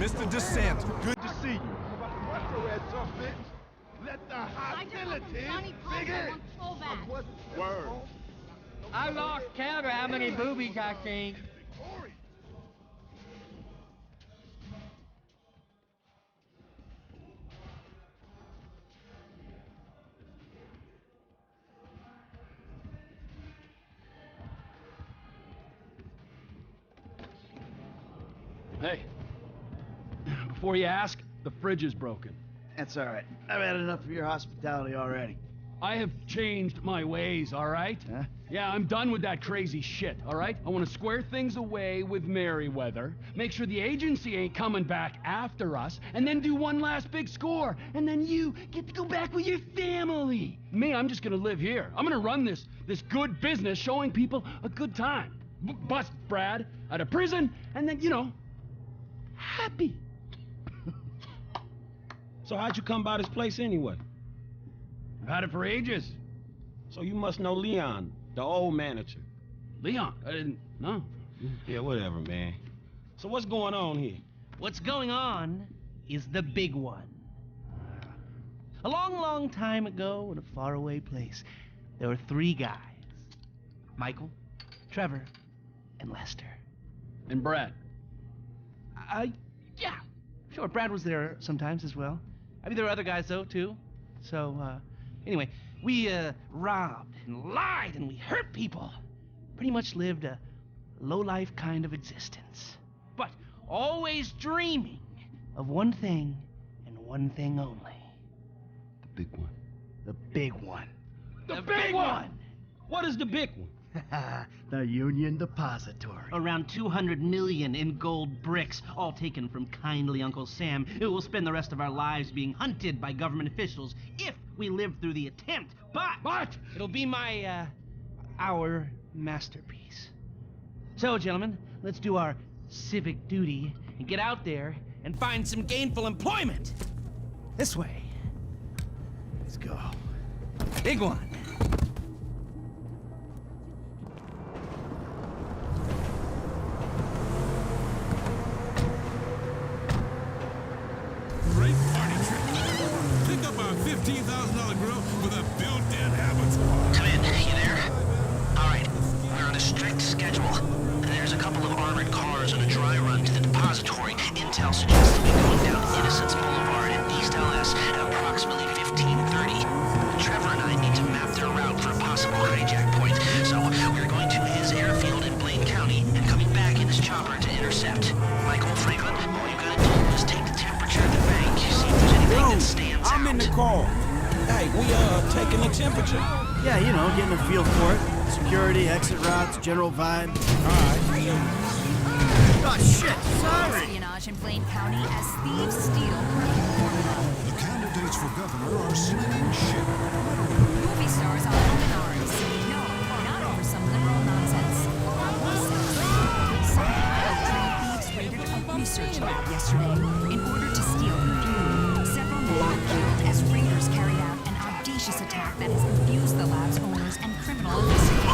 Mr. DeSanta, good to see you. Let the hostility begin. Word. I lost count of how many boobies I seen. Hey, before you ask, the fridge is broken. That's all right. I've had enough of your hospitality already. I have changed my ways, all right? Huh? Yeah, I'm done with that crazy shit, all right? I want to square things away with Merryweather, make sure the agency ain't coming back after us, and then do one last big score, and then you get to go back with your family. Me, I'm just gonna live here. I'm gonna run this good business showing people a good time. Bust Brad out of prison, and then, happy. So how'd you come by this place anyway? I've had it for ages. So you must know Leon, the old manager. Leon? I didn't know. Yeah, whatever, man. So what's going on here? What's going on is the big one. A long, long time ago in a faraway place, there were 3 guys. Michael, Trevor, and Lester. And Brad? Yeah, sure, Brad was there sometimes as well. I mean, there were other guys, though, too. So, anyway, we, robbed and lied and we hurt people. Pretty much lived a low-life kind of existence. But always dreaming of one thing and one thing only. The big one. The big one. The big one! What is the big one? The Union Depository. Around 200 million in gold bricks, all taken from kindly Uncle Sam, who will spend the rest of our lives being hunted by government officials if we live through the attempt. But it'll be our masterpiece. So, gentlemen, let's do our civic duty and get out there and find some gainful employment. This way. Let's go. Big one. Great party trick. Pick up our $15,000 grill with a built-in abattoir. Come in, you there? All right, we're on a strict schedule. There's a couple of armored cars on a dry run to the depository. Intel suggests we'll be going down Innocence Boulevard in East LS at approximately 15:30. Trevor and I need to map their route for a possible hijack point, so we're going to his airfield in Blaine County and coming back in his chopper to intercept. Michael, Franklin, all you gotta do is take the temperature at the bank, see if there's anything that stands out. I'm in the car. Hey, we taking the temperature. Yeah, getting a feel for it. Security, exit routes, general vibe. All right. Oh, shit, sorry. Espionage in Blaine County as thieves steal criminal formula. The candidates for governor are slinging shit. Movie stars on open arms. No, not over some liberal nonsense. Some thieves raided a research lab yesterday in order to steal perfume. Several men were killed as raiders carried out an audacious attack that has confused the lab's owners and criminal investigators.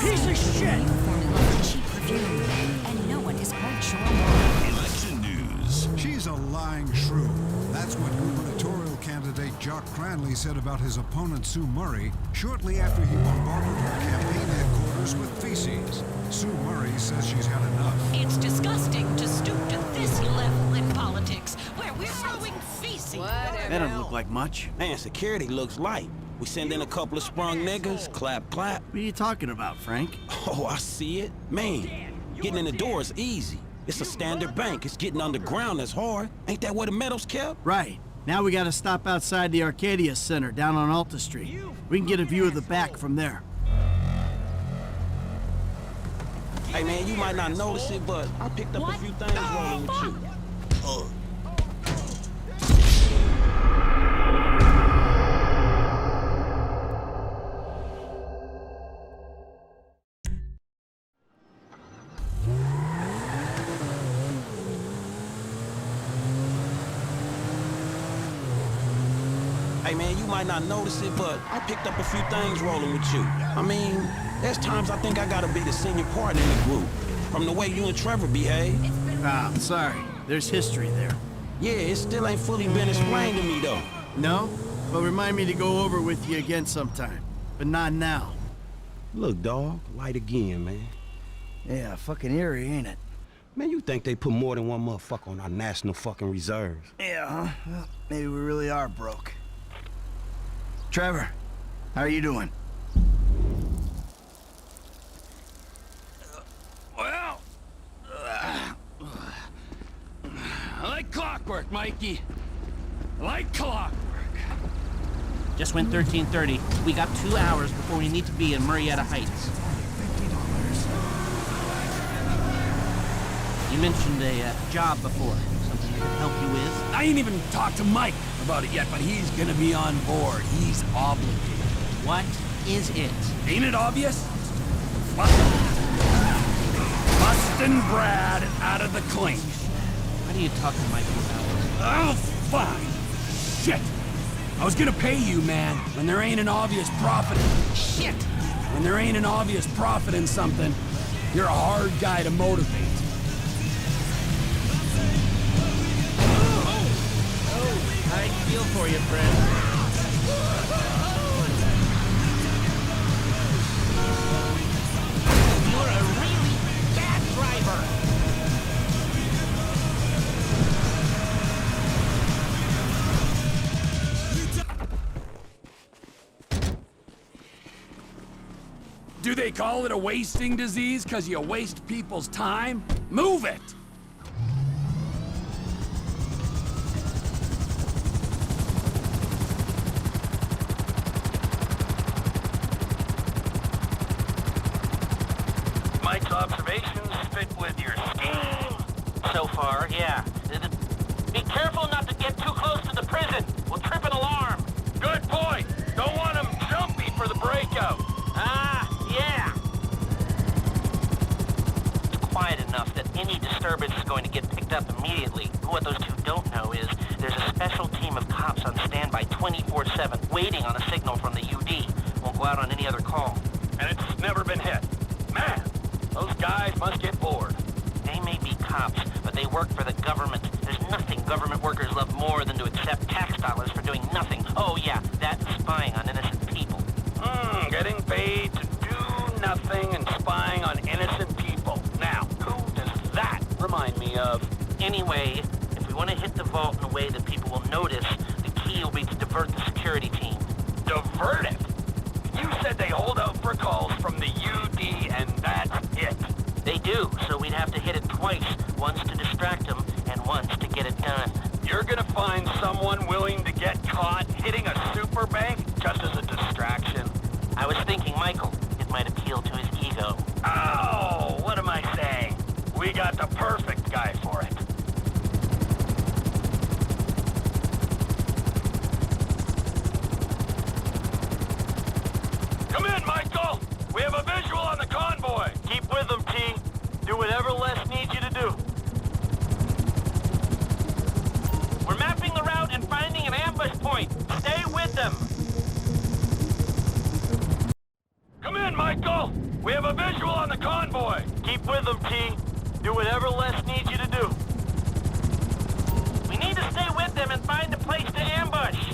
Piece of shit! New formula of cheap perfume, and no one is quite sure why. Election news. She's a lying shrew. That's what gubernatorial candidate Jock Cranley said about his opponent Sue Murray shortly after he bombarded her campaign headquarters with feces. Sue Murray says she's had enough. It's disgusting to stoop to this level in politics, where we're throwing feces. That don't look like much. Man, security looks light. We send in a couple of sprung niggas, clap, clap. What are you talking about, Frank? Oh, I see it. Man, getting in the door is easy. It's a standard bank. It's getting underground that's hard. Ain't that where the metal's kept? Right. Now we gotta stop outside the Arcadia Center down on Alta Street. We can get a view of the back from there. Hey, man, you might not notice it, but I picked up a few things rolling with you. Hey man, you might not notice it, but I picked up a few things rolling with you. I mean, there's times I think I gotta be the senior partner in the group. From the way you and Trevor behave. Ah, sorry. There's history there. Yeah, it still ain't fully been explained to me, though. No? Well, remind me to go over with you again sometime. But not now. Look, dawg, light again, man. Yeah, fucking eerie, ain't it? Man, you think they put more than one motherfucker on our national fucking reserves? Yeah, huh? Well, maybe we really are broke. Trevor, how are you doing? Well, I like clockwork, Mikey. I like clockwork. Just went 13:30. We got 2 hours before we need to be in Marietta Heights. You mentioned a job before. Something I could help you with? I ain't even talked to Mike about it yet, but he's gonna be on board. He's obligated. What is it? Ain't it obvious? Bustin' Brad out of the clink. What do you talk to Mike about? Oh, fine. Shit. I was gonna pay you, man, when there ain't an obvious profit. Shit! When there ain't an obvious profit in something, you're a hard guy to motivate. I feel for you, friend. You're a really bad driver. Do they call it a wasting disease because you waste people's time? Move it! Mike's observations fit with your scheme? So far, yeah. Be careful not to get too close to the prison. We'll trip an alarm. Good point. Don't want them jumpy for the breakout. Yeah. It's quiet enough that any disturbance is going to get picked up immediately. What those two don't know is there's a special team of cops on standby 24/7 waiting on a signal from the UD. Won't go out on any other call. And it's never been hit. Man, those guys must get bored. They may be cops, but they work for the government. There's nothing government workers love more than to accept tax dollars for doing nothing. Oh yeah, that's spying on innocent people. Getting paid to do nothing and spying on innocent people. Now, who does that remind me of? Anyway, if we want to hit the vault in a way that people will notice, the key will be to divert the security team. Divert it? You said they hold out for calls from the UD and that's it. They do, so we'd have to hit it twice. Once to distract them, and once to get it done. You're gonna find someone willing to get caught hitting a super bank just as a distraction? I was thinking Michael. It might appeal to his ego. Oh, what am I saying? We got the perfect guy for it. Come in, Michael! We have a visual on the convoy! Keep with them, T. Do whatever Les needs you to do. We're mapping the route and finding an ambush point. Stay with them. Come in, Michael! We have a visual on the convoy! Keep with them, T. Do whatever Les needs you to do. We need to stay with them and find a place to ambush.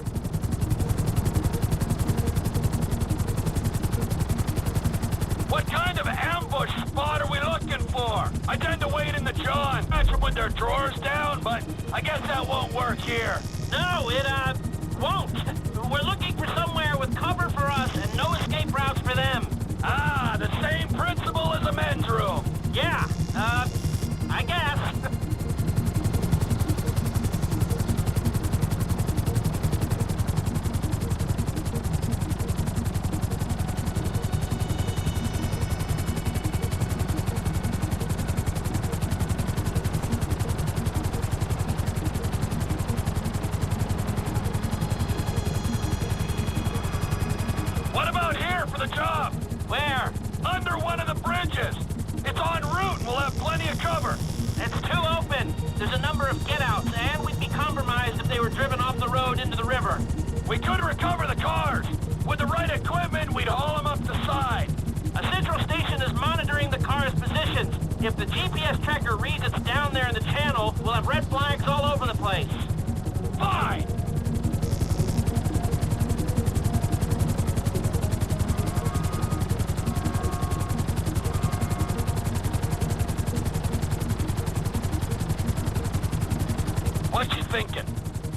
What kind of ambush spot are we looking for? I tend to wait in the jaw and catch them with their drawers down, but I guess that won't work here. No, it, won't. We're looking for somewhere with cover for us and no escape routes for them. Ah, the same principle as a men's room. Yeah, I guess. What about here for the job? Where? Under one of the bridges. It's en route and we'll have plenty of cover. It's too open. There's a number of get-outs, and we'd be compromised if they were driven off the road into the river. We could recover the cars. With the right equipment, we'd haul them up the side. A central station is monitoring the car's positions. If the GPS tracker reads it's down there in the channel, we'll have red flags all over the place. Fine! What you thinking?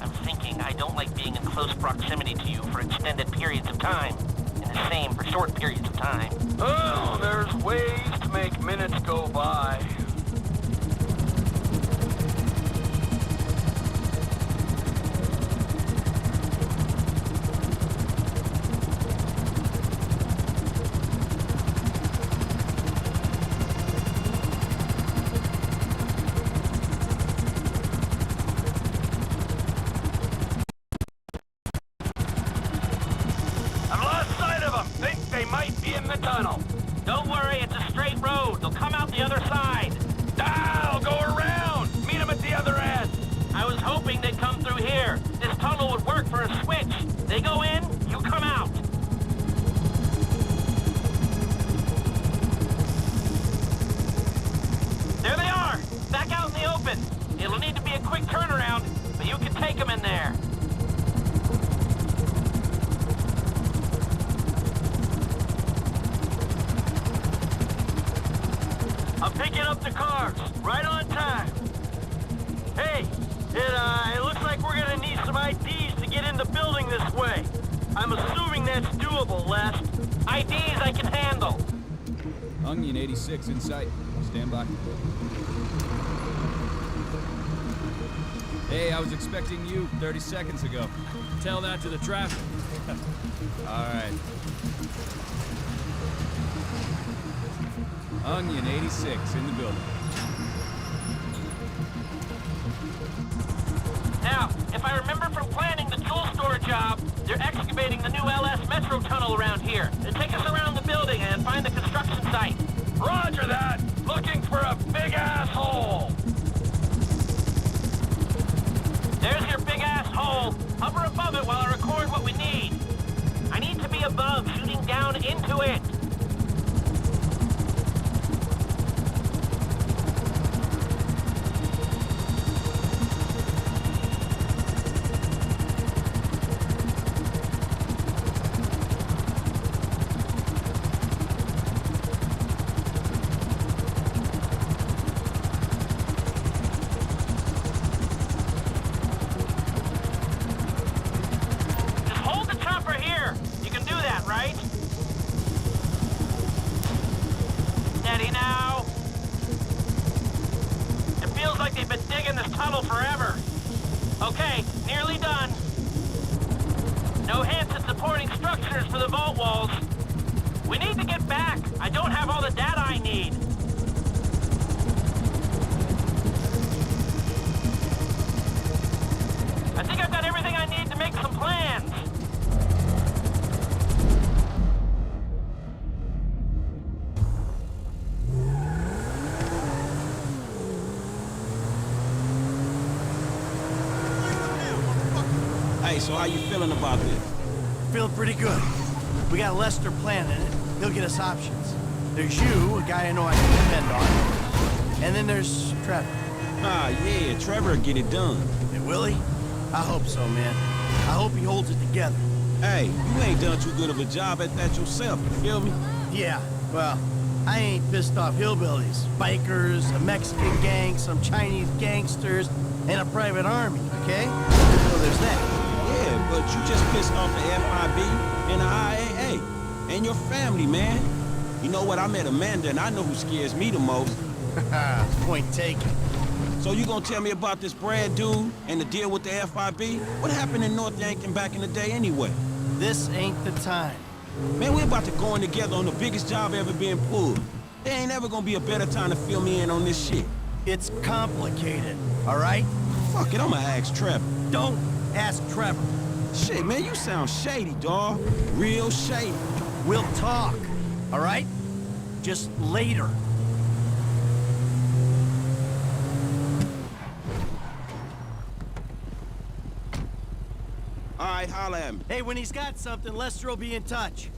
I'm thinking I don't like being in close proximity to you for extended periods of time. And the same for short periods of time. Oh, there's ways to make minutes go by. Tunnel. Don't worry, it's a straight road. They'll come out the other side. I'll go around! Meet them at the other end! I was hoping they'd come through here. This tunnel would work for a switch. They go in, you come out. There they are! Back out in the open. It'll need to be a quick turnaround, but you can take them in there. I'm picking up the cars, right on time. Hey, it looks like we're gonna need some IDs to get in the building this way. I'm assuming that's doable, Les. IDs I can handle. Onion 86 in sight. Stand by. Hey, I was expecting you 30 seconds ago. Tell that to the traffic. All right. Onion 86 in the building. Now, if I remember from planning the tool store job, they're excavating the new LS Metro tunnel around here. They take us around the building and find the construction site. Roger that! Looking for a big-ass hole! There's your big-ass hole. Hover above it while I record what we need. I need to be above, shooting down into it. Steady now. It feels like they've been digging this tunnel forever. Okay, nearly done. No hints at supporting structures for the vault walls. We need to get back. I don't have all the data I need. I think I've got everything I need to make some plans. Hey, so how you feeling about this? Feeling pretty good. We got Lester planning it. He'll get us options. There's you, a guy I know I can depend on. And then there's Trevor. Ah, yeah, Trevor will get it done. And will he? I hope so, man. I hope he holds it together. Hey, you ain't done too good of a job at that yourself, you feel me? Yeah, well, I ain't pissed off hillbillies, bikers, a Mexican gang, some Chinese gangsters, and a private army, okay? So there's that. Yeah, but you just pissed off the FIB and the IAA. And your family, man. You know what, I met Amanda and I know who scares me the most. Point taken. So you gonna tell me about this Brad dude and the deal with the FIB? What happened in North Yankton back in the day anyway? This ain't the time. Man, we're about to go in together on the biggest job ever being pulled. There ain't ever gonna be a better time to fill me in on this shit. It's complicated, all right? Fuck it, I'ma ask Trevor. Don't ask Trevor. Shit, man, you sound shady, dawg. Real shady. We'll talk, all right? Just later. All right, holla at me. Hey, when he's got something, Lester will be in touch.